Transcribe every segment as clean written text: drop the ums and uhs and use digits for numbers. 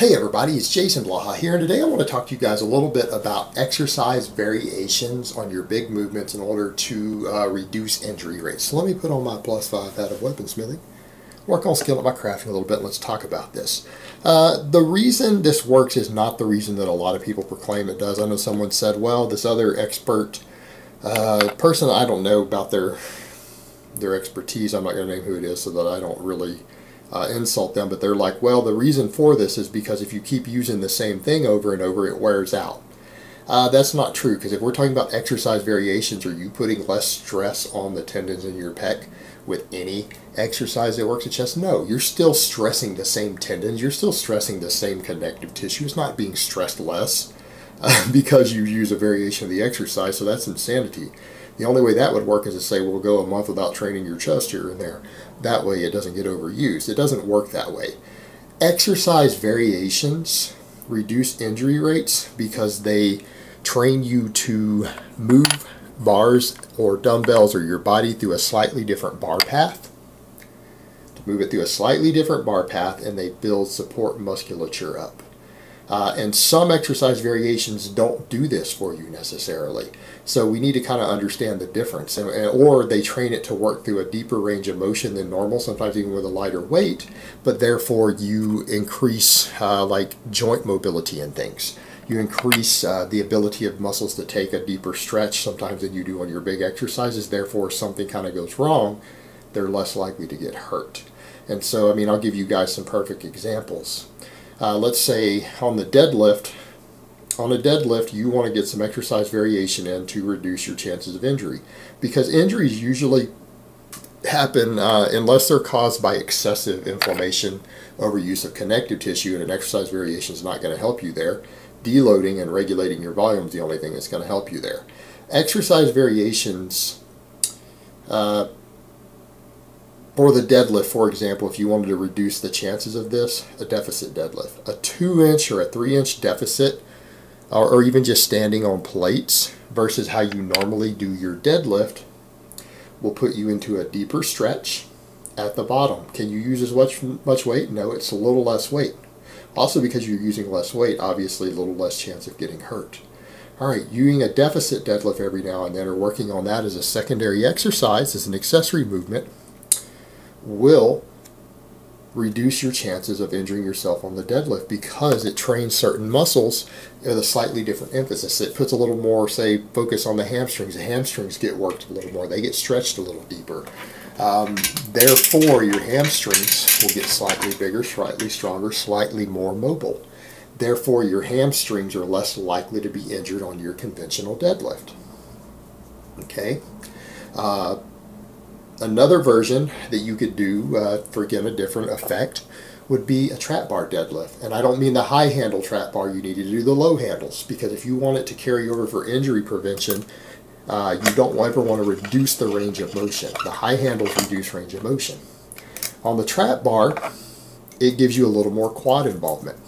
Hey everybody, it's Jason Blaha here, and today I want to talk to you guys a little bit about exercise variations on your big movements in order to reduce injury rates. So let me put on my +5 hat of weaponsmithing, work on scaling up my crafting a little bit, and let's talk about this. The reason this works is not the reason that a lot of people proclaim it does. I know someone said, well, this other expert person, I don't know about their expertise, I'm not going to name who it is so that I don't really insult them, but they're like, well, the reason for this is because if you keep using the same thing over and over, it wears out. That's not true, because if we're talking about exercise variations, are you putting less stress on the tendons in your pec with any exercise that works at chest? No, you're still stressing the same tendons, you're still stressing the same connective tissue. It's not being stressed less because you use a variation of the exercise, so that's insanity. The only way that would work is to say, well, go a month without training your chest here and there. That way it doesn't get overused. It doesn't work that way. Exercise variations reduce injury rates because they train you to move bars or dumbbells or your body through a slightly different bar path. To move it through a slightly different bar path, and they build support musculature up. And some exercise variations don't do this for you necessarily. So we need to kind of understand the difference. Or they train it to work through a deeper range of motion than normal, sometimes even with a lighter weight, but therefore you increase like joint mobility and things. You increase the ability of muscles to take a deeper stretch sometimes than you do on your big exercises. Therefore, if something kind of goes wrong, they're less likely to get hurt. And so, I mean, I'll give you guys some perfect examples. Let's say on a deadlift, you want to get some exercise variation in to reduce your chances of injury. Because injuries usually happen unless they're caused by excessive inflammation, overuse of connective tissue, and an exercise variation is not going to help you there. Deloading and regulating your volume is the only thing that's going to help you there. Exercise variations for the deadlift, for example, if you wanted to reduce the chances of this, a deficit deadlift. A 2-inch or a 3-inch deficit, or even just standing on plates versus how you normally do your deadlift, will put you into a deeper stretch at the bottom. Can you use as much weight? No, it's a little less weight. Also, because you're using less weight, obviously a little less chance of getting hurt. All right, using a deficit deadlift every now and then, or working on that as a secondary exercise, as an accessory movement, will reduce your chances of injuring yourself on the deadlift because it trains certain muscles with a slightly different emphasis. It puts a little more, say, focus on the hamstrings. The hamstrings get worked a little more. They get stretched a little deeper. Therefore, your hamstrings will get slightly bigger, slightly stronger, slightly more mobile. Therefore, your hamstrings are less likely to be injured on your conventional deadlift. Okay? Another version that you could do, for again a different effect, would be a trap bar deadlift. And I don't mean the high handle trap bar, you need to do the low handles, because if you want it to carry over for injury prevention, you don't ever want to reduce the range of motion. The high handles reduce range of motion. On the trap bar, it gives you a little more quad involvement.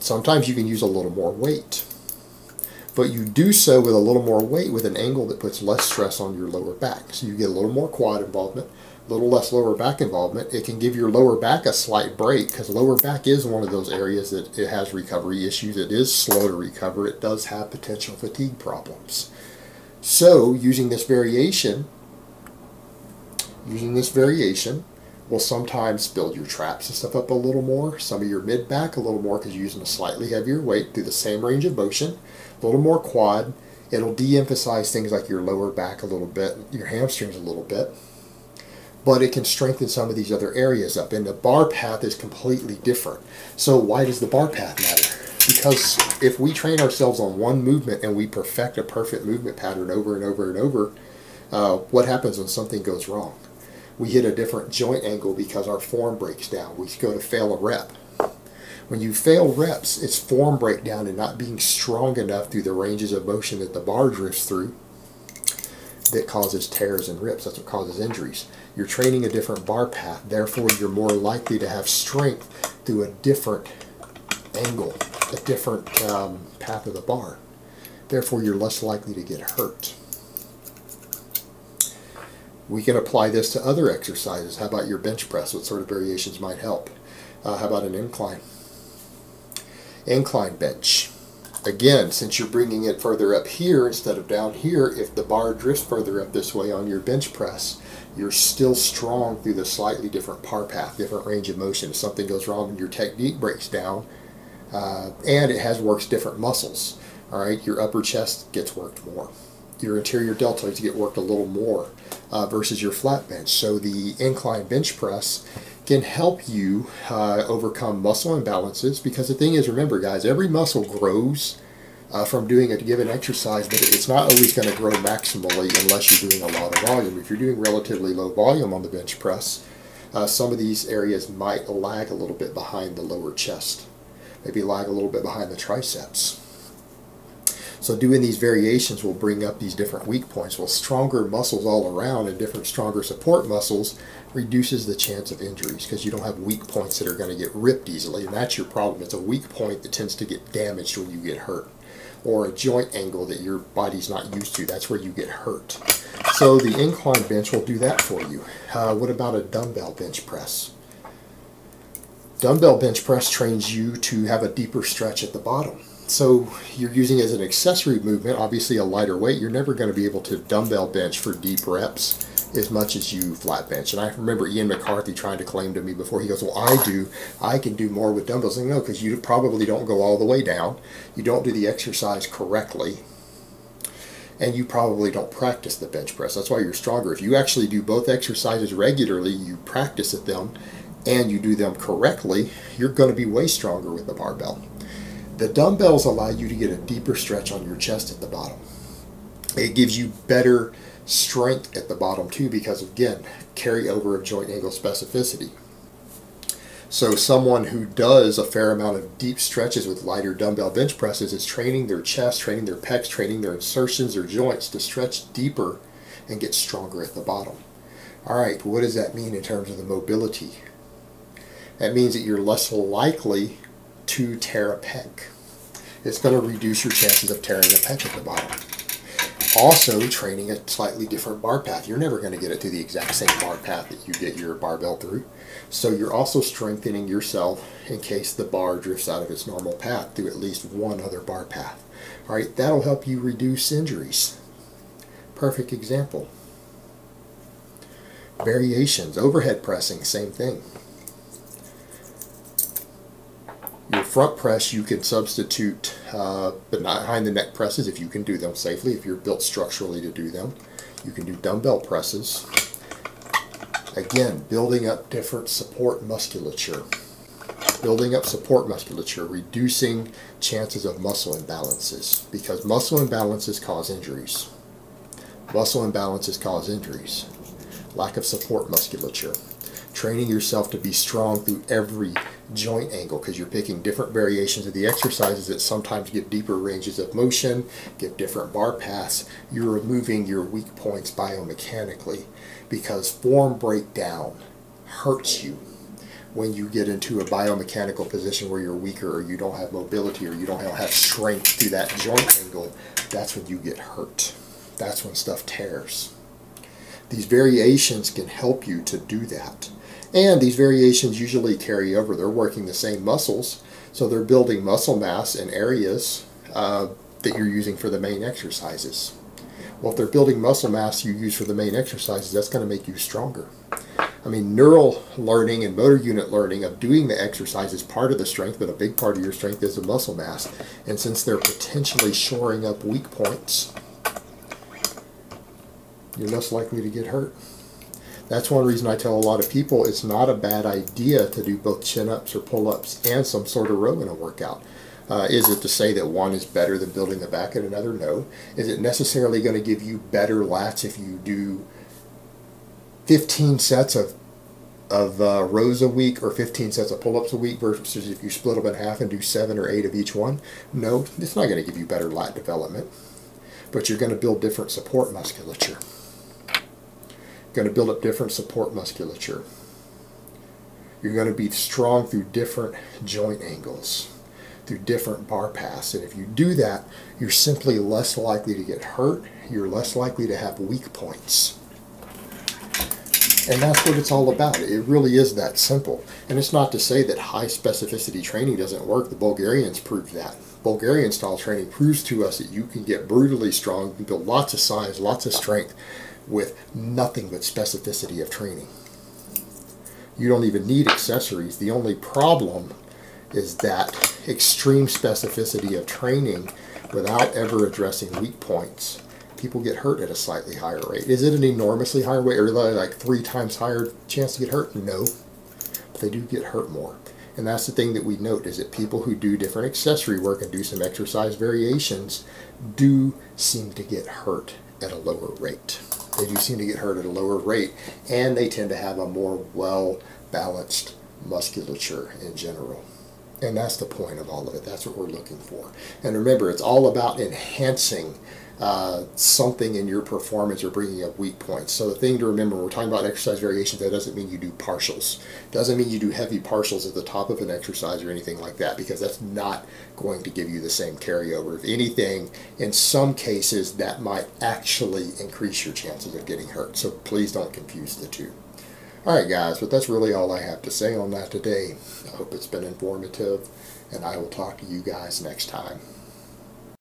Sometimes you can use a little more weight. But you do so with a little more weight with an angle that puts less stress on your lower back. So you get a little more quad involvement, a little less lower back involvement. It can give your lower back a slight break because lower back is one of those areas that it has recovery issues. It is slow to recover. It does have potential fatigue problems. So using this variation will sometimes build your traps and stuff up a little more, some of your mid back a little more because you're using a slightly heavier weight through the same range of motion, a little more quad. It'll de-emphasize things like your lower back a little bit, your hamstrings a little bit, but it can strengthen some of these other areas up. And the bar path is completely different. So why does the bar path matter? Because if we train ourselves on one movement and we perfect a perfect movement pattern over and over and over, what happens when something goes wrong? We hit a different joint angle because our form breaks down. We go to fail a rep. When you fail reps, it's form breakdown and not being strong enough through the ranges of motion that the bar drifts through that causes tears and rips. That's what causes injuries. You're training a different bar path, therefore you're more likely to have strength through a different angle, a different path of the bar. Therefore you're less likely to get hurt. We can apply this to other exercises. How about your bench press? What sort of variations might help? How about an incline? Incline bench. Again, since you're bringing it further up here instead of down here, if the bar drifts further up this way on your bench press, you're still strong through the slightly different par path, different range of motion. If something goes wrong and your technique breaks down, and it works different muscles. All right, your upper chest gets worked more. Your anterior deltoids get worked a little more versus your flat bench. So the incline bench press can help you overcome muscle imbalances, because the thing is, remember guys, every muscle grows from doing a given exercise, but it's not always going to grow maximally unless you're doing a lot of volume. If you're doing relatively low volume on the bench press, some of these areas might lag a little bit behind the lower chest, maybe lag a little bit behind the triceps. So doing these variations will bring up these different weak points. Well, stronger muscles all around and different stronger support muscles reduces the chance of injuries, because you don't have weak points that are going to get ripped easily, and that's your problem. It's a weak point that tends to get damaged when you get hurt, or a joint angle that your body's not used to. That's where you get hurt. So the incline bench will do that for you. What about a dumbbell bench press? Dumbbell bench press trains you to have a deeper stretch at the bottom. So you're using it as an accessory movement, obviously a lighter weight. You're never going to be able to dumbbell bench for deep reps as much as you flat bench. And I remember Ian McCarthy trying to claim to me before, he goes, well, I can do more with dumbbells. And no, because you probably don't go all the way down. You don't do the exercise correctly. And you probably don't practice the bench press. That's why you're stronger. If you actually do both exercises regularly, you practice at them, and you do them correctly, you're going to be way stronger with the barbell. The dumbbells allow you to get a deeper stretch on your chest at the bottom. It gives you better strength at the bottom too, because again, carryover of joint angle specificity. So someone who does a fair amount of deep stretches with lighter dumbbell bench presses is training their chest, training their pecs, training their insertions, their joints to stretch deeper and get stronger at the bottom. All right, what does that mean in terms of the mobility? That means that you're less likely to tear a pec. It's going to reduce your chances of tearing a pec at the bottom. Also, training a slightly different bar path. You're never going to get it through the exact same bar path that you get your barbell through. So you're also strengthening yourself in case the bar drifts out of its normal path through at least one other bar path. All right, that'll help you reduce injuries. Perfect example. Variations, overhead pressing, same thing. Your front press you can substitute behind the neck presses if you can do them safely, if you're built structurally to do them. You can do dumbbell presses. Again, building up different support musculature. Building up support musculature, reducing chances of muscle imbalances, because muscle imbalances cause injuries. Muscle imbalances cause injuries. Lack of support musculature. Training yourself to be strong through every joint angle, because you're picking different variations of the exercises that sometimes give deeper ranges of motion, give different bar paths. You're removing your weak points biomechanically, because form breakdown hurts you when you get into a biomechanical position where you're weaker, or you don't have mobility, or you don't have strength through that joint angle. That's when you get hurt. That's when stuff tears. These variations can help you to do that. And these variations usually carry over. They're working the same muscles, so they're building muscle mass in areas that you're using for the main exercises. Well, if they're building muscle mass you use for the main exercises, that's going to make you stronger. I mean, neural learning and motor unit learning of doing the exercise is part of the strength, but a big part of your strength is the muscle mass. And since they're potentially shoring up weak points, you're less likely to get hurt. That's one reason I tell a lot of people it's not a bad idea to do both chin-ups or pull-ups and some sort of row in a workout. Is it to say that one is better than building the back and another? No. Is it necessarily going to give you better lats if you do 15 sets of rows a week or 15 sets of pull-ups a week versus if you split them in half and do 7 or 8 of each one? No, it's not going to give you better lat development. But you're going to build different support musculature. Going to build up different support musculature. You're going to be strong through different joint angles, through different bar paths. And if you do that, you're simply less likely to get hurt. You're less likely to have weak points. And that's what it's all about. It really is that simple. And it's not to say that high specificity training doesn't work. The Bulgarians proved that. Bulgarian style training proves to us that you can get brutally strong, you can build lots of size, lots of strength with nothing but specificity of training. You don't even need accessories. The only problem is that extreme specificity of training without ever addressing weak points. People get hurt at a slightly higher rate. Is it an enormously higher rate, or like 3 times higher chance to get hurt? No, but they do get hurt more. And that's the thing that we note, is that people who do different accessory work and do some exercise variations do seem to get hurt at a lower rate. They do seem to get hurt at a lower rate, and they tend to have a more well-balanced musculature in general. And that's the point of all of it. That's what we're looking for. And remember, it's all about enhancing something in your performance or bringing up weak points. So the thing to remember, when we're talking about exercise variations, that doesn't mean you do partials. Doesn't mean you do heavy partials at the top of an exercise or anything like that, because that's not going to give you the same carryover. If anything, in some cases, that might actually increase your chances of getting hurt. So please don't confuse the two. Alright guys, but that's really all I have to say on that today. I hope it's been informative, and I will talk to you guys next time.